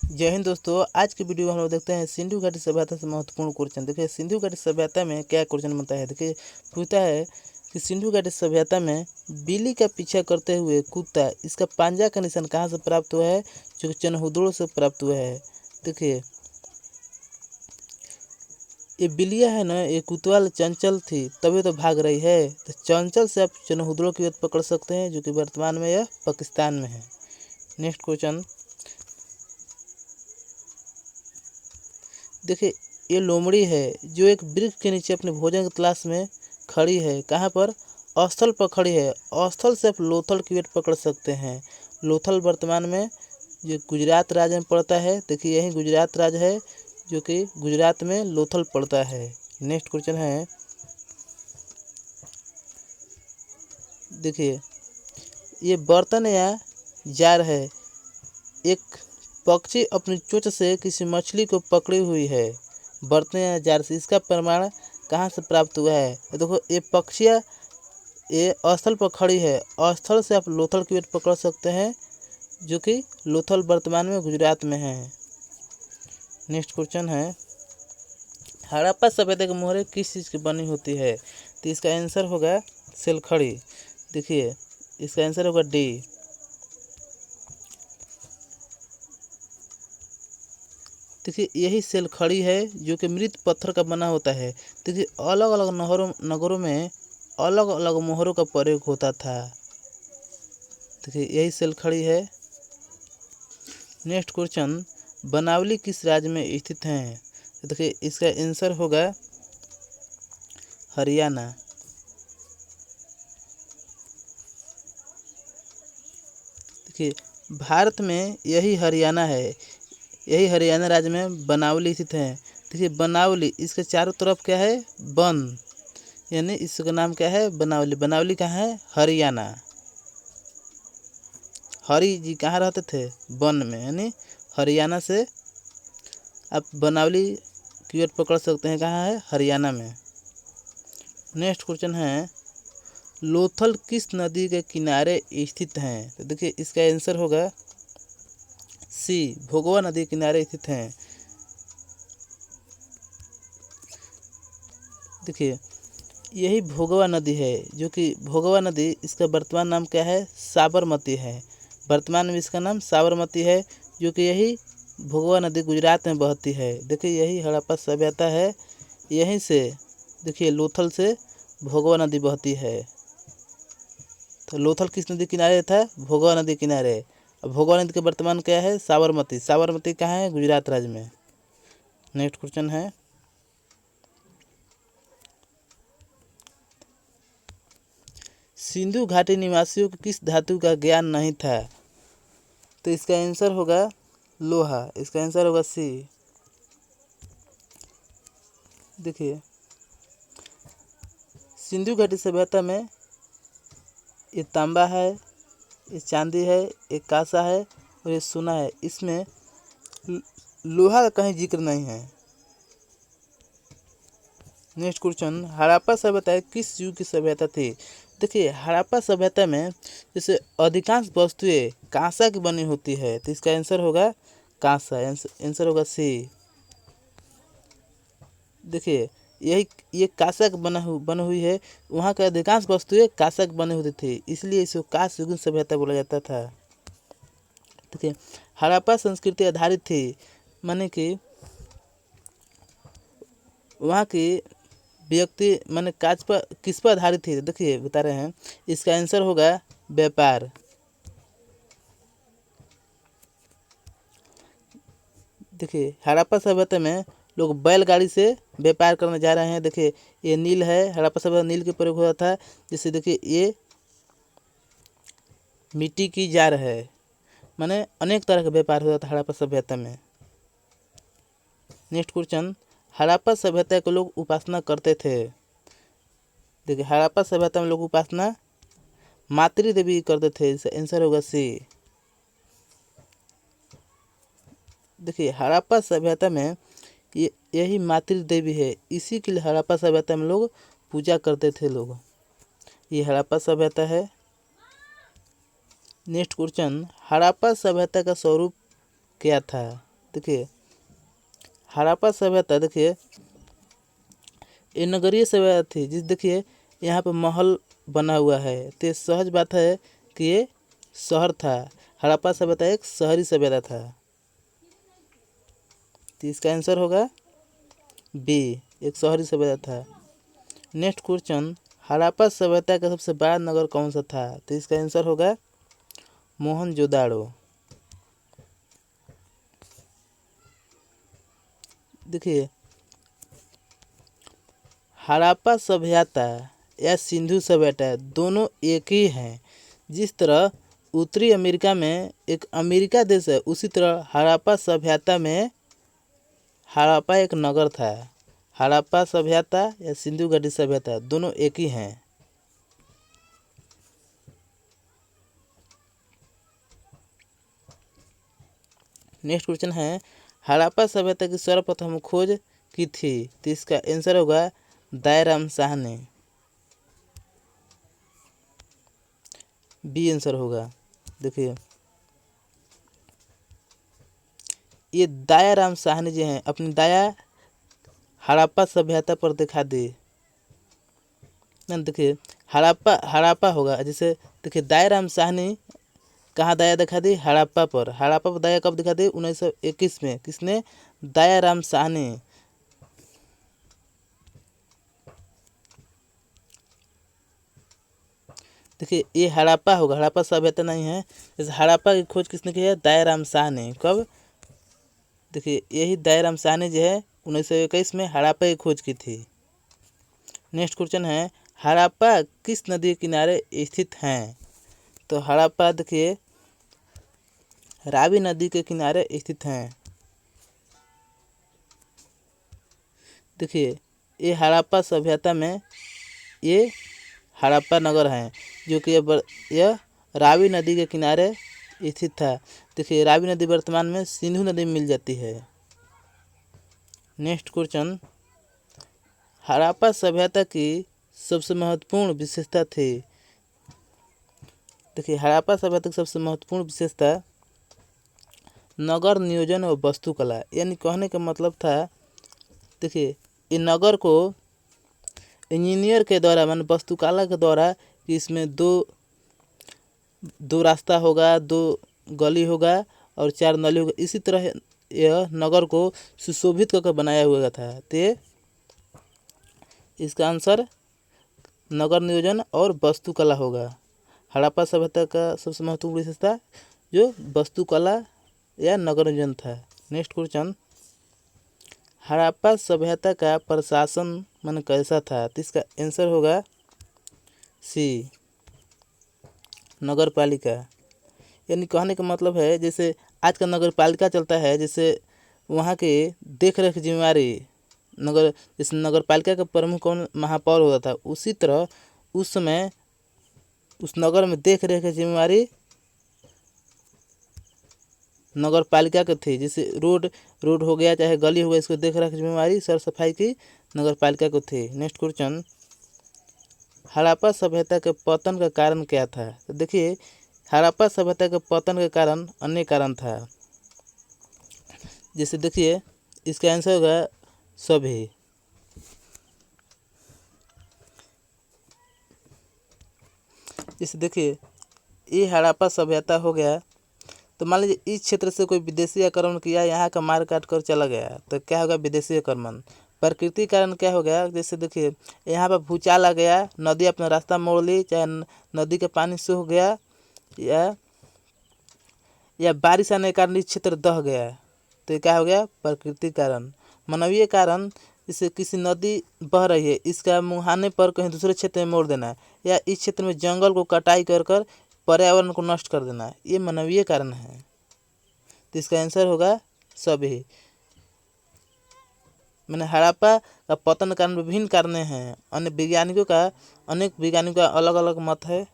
जय हिंद दोस्तों। आज की वीडियो में हम लोग देखते हैं सिंधु घाटी सभ्यता से महत्वपूर्ण क्वेश्चन। देखिए सिंधु घाटी सभ्यता में क्या क्वेश्चन बनता है। देखिए पूछता है कि सिंधु घाटी सभ्यता में बिल्ली का पीछा करते हुए कुत्ता, इसका पंजा का निशान कहाँ से प्राप्त हुआ है, जो कि चनहुदड़ों से प्राप्त हुआ है। देखिए ये बिल्लियाँ है ना, ये कुतवाल चंचल थी तभी तो भाग रही है। तो चंचल से आप चनहुदड़ों की ओर पकड़ सकते हैं, जो कि वर्तमान में यह पाकिस्तान में है। नेक्स्ट क्वेश्चन देखिए, ये लोमड़ी है जो एक वृक्ष के नीचे अपने भोजन की तलाश में खड़ी है। कहाँ पर? स्थल पर खड़ी है। स्थल से आप लोथल की ओर पकड़ सकते हैं। लोथल वर्तमान में जो गुजरात राज्य में पड़ता है। देखिए यही गुजरात राज्य है, जो कि गुजरात में लोथल पड़ता है। नेक्स्ट क्वेश्चन है, देखिए ये बर्तन या जार है। एक पक्षी अपनी चोंच से किसी मछली को पकड़ी हुई है बर्तन या जार से। इसका प्रमाण कहाँ से प्राप्त हुआ है? देखो ये पक्षियाँ ये स्थल पर खड़ी है। स्थल से आप लोथल की ओर पकड़ सकते हैं, जो कि लोथल वर्तमान में गुजरात में है। नेक्स्ट क्वेश्चन है, हड़प्पा सभ्यता की मोहरें किस चीज़ की बनी होती है? तो इसका आंसर होगा सिलखड़ी। देखिए इसका आंसर होगा डी। देखिए यही सिलखड़ी है जो कि मृत पत्थर का बना होता है। देखिए अलग अलग नगरों में अलग अलग मोहरों का प्रयोग होता था। देखिए यही सिलखड़ी है। नेक्स्ट क्वेश्चन, बनावली किस राज्य में स्थित है? देखिए इसका आंसर होगा हरियाणा। देखिए भारत में यही हरियाणा है, यही हरियाणा राज्य में बनावली स्थित है। देखिए बनावली, इसके चारों तरफ क्या है? वन, यानी इसका नाम क्या है? बनावली। बनावली कहाँ है? हरियाणा। हरि जी कहाँ रहते थे? वन में, यानी हरियाणा से आप बनावली की ओर पकड़ सकते हैं। कहाँ है? हरियाणा में। नेक्स्ट क्वेश्चन है, लोथल किस नदी के किनारे स्थित हैं? तो देखिए इसका आंसर होगा सी, भोगवा नदी के किनारे स्थित हैं। देखिए यही भोगवा नदी है, जो कि भोगवा नदी, इसका वर्तमान नाम क्या है? साबरमती है। वर्तमान में इसका नाम साबरमती है, जो कि यही भोगवा नदी गुजरात में बहती है। देखिए यही हड़प्पा सभ्यता है। यहीं से देखिए लोथल से भोगवा नदी बहती है। तो लोथल किस नदी किनारे था? भोगवा नदी किनारे। अब भोगवा नदी का वर्तमान क्या है? साबरमती। साबरमती कहाँ है? गुजरात राज्य में। नेक्स्ट क्वेश्चन है, सिंधु घाटी निवासियों को किस धातु का ज्ञान नहीं था? तो इसका आंसर होगा लोहा। इसका आंसर होगा सी। देखिए सिंधु घाटी सभ्यता में ये तांबा है, ये चांदी है, ये कांसा है और ये सोना है। इसमें लोहा का कहीं जिक्र नहीं है। नेक्स्ट क्वेश्चन, हड़प्पा सभ्यता किस युग की सभ्यता थी? देखिए हड़प्पा सभ्यता में जैसे अधिकांश वस्तुएं कांसा की बनी होती है, तो इसका आंसर होगा कांसा। आंसर होगा सी। देखिए यही ये कांसा की बनी हुई है। वहाँ के अधिकांश वस्तुएं कांसा की बनी होती थी, इसलिए इसको कांस्य युगीन सभ्यता बोला जाता था। देखिए हड़प्पा संस्कृति आधारित थी, माने कि वहाँ की व्यक्ति माने काज पर किस पर आधारित थी? देखिए बता रहे हैं, इसका आंसर होगा व्यापार। देखिए हड़प्पा सभ्यता में लोग बैलगाड़ी से व्यापार करने जा रहे हैं। देखिए ये नील है, हड़प्पा सभ्यता नील के प्रयोग होता था। जैसे देखिए ये मिट्टी की जार है, माने अनेक तरह का व्यापार होता था हड़प्पा सभ्यता में। नेक्स्ट क्वेश्चन, हड़प्पा सभ्यता के लोग उपासना करते थे। देखिए हड़प्पा सभ्यता में लोग उपासना मातृ देवी करते थे। इसका आंसर होगा सी। देखिए हड़प्पा सभ्यता में ये यही मातृ देवी है, इसी के लिए हड़प्पा सभ्यता में लोग पूजा करते थे लोग। ये हड़प्पा सभ्यता है। नेक्स्ट क्वेश्चन, हड़प्पा सभ्यता का स्वरूप क्या था? देखिए हड़प्पा सभ्यता, देखिए ये नगरीय सभ्यता थी, जिस देखिए यहाँ पर महल बना हुआ है, तो सहज बात है कि ये शहर था। हड़प्पा सभ्यता एक शहरी सभ्यता था, तो इसका आंसर होगा बी, एक शहरी सभ्यता था। नेक्स्ट क्वेश्चन, हड़प्पा सभ्यता का सबसे बड़ा नगर कौन सा था? तो इसका आंसर होगा मोहनजोदाड़ो। देखिए हड़प्पा सभ्यता या सिंधु सभ्यता दोनों एक ही हैं। जिस तरह उत्तरी अमेरिका में एक अमेरिका देश है, उसी तरह हड़प्पा सभ्यता में हड़प्पा एक नगर था। हड़प्पा सभ्यता या सिंधु घाटी सभ्यता दोनों एक ही हैं। नेक्स्ट क्वेश्चन है, हड़प्पा सभ्यता की सर्वप्रथम खोज की थी? तो इसका आंसर होगा दयाराम शाह ने। बी आंसर होगा। देखिए ये दयाराम शाह ने जो है अपनी दया हड़प्पा सभ्यता पर दिखा दी ना। देखिए हड़प्पा होगा, जैसे देखिए दयाराम शाह ने कहाँ दया दिखा दी? हड़प्पा पर। हड़प्पा पर दया कब दिखा दी? 1921 में। किसने? दयाराम शाह ने। देखिए ये हड़प्पा होगा, हड़प्पा सभ्यता नहीं है। जैसे हड़प्पा की खोज किसने की है? दयाराम शाह ने। कब? देखिए यही दयाराम शाह ने जो है 1921 में हड़प्पा की खोज की थी। नेक्स्ट क्वेश्चन है, हड़प्पा किस नदी के किनारे स्थित हैं? तो हड़प्पा देखिए रावी नदी के किनारे स्थित हैं। देखिए ये हड़प्पा सभ्यता में ये हड़प्पा नगर है, जो कि यह रावी नदी के किनारे स्थित था। देखिए रावी नदी वर्तमान में सिंधु नदी में मिल जाती है। नेक्स्ट क्वेश्चन, हड़प्पा सभ्यता की सबसे महत्वपूर्ण विशेषता थी? देखिए हड़प्पा सभ्यता की सबसे महत्वपूर्ण विशेषता नगर नियोजन और वास्तुकला, यानी कहने का मतलब था, देखिए इन नगर को इंजीनियर के द्वारा मान वास्तुकला के द्वारा कि इसमें दो रास्ता होगा, दो गली होगा और 4 नली होगा, इसी तरह यह नगर को सुशोभित करके बनाया हुआ था। तो इसका आंसर नगर नियोजन और वास्तुकला होगा। हड़प्पा सभ्यता का सबसे महत्वपूर्ण विशेषता जो वास्तुकला या नगर नियोजन था। नेक्स्ट क्वेश्चन, हड़प्पा सभ्यता का प्रशासन मन कैसा था? तो इसका आंसर होगा सी, नगर पालिका। यानी कहने का मतलब है जैसे आज का नगर पालिका चलता है, जैसे वहाँ के देख रेख जिम्मेवारी जैसे नगर पालिका का प्रमुख कौन? महापौर होता था। उसी तरह उस समय उस नगर में देख रेख की जिम्मेवारी नगर पालिका की थी। जैसे रोड हो गया चाहे गली हो गया, इसको देख रेख की जिम्मेवारी सर सफाई की नगर पालिका को थी। नेक्स्ट क्वेश्चन, हड़प्पा सभ्यता के पतन का कारण क्या था? तो देखिए हड़प्पा सभ्यता के पतन के कारण अनेक कारण था। जैसे देखिए इसका आंसर होगा सभी। जैसे देखिए ये हड़प्पा सभ्यता हो गया, तो मान लीजिए इस क्षेत्र से कोई विदेशी आक्रमण किया, यहाँ का मार काट कर चला गया, तो क्या होगा? विदेशी आक्रमण। प्रकृति कारण क्या हो गया? जैसे देखिए यहाँ पर भूचाल आ गया, नदी अपना रास्ता मोड़ ली, चाहे नदी का पानी सूख गया, या बारिश आने के कारण इस क्षेत्र दह गया, तो क्या हो गया? प्रकृति कारण। मानवीय कारण, जैसे किसी नदी बह रही है, इसका मुहाने पर कहीं दूसरे क्षेत्र में मोड़ देना, या इस क्षेत्र में जंगल को कटाई कर पर्यावरण को नष्ट कर देना, ये मानवीय कारण है। तो इसका आंसर होगा सभी। मैंने हड़प्पा का पतन कारण विभिन्न कारण हैं। अनेक वैज्ञानिकों का अलग अलग मत है।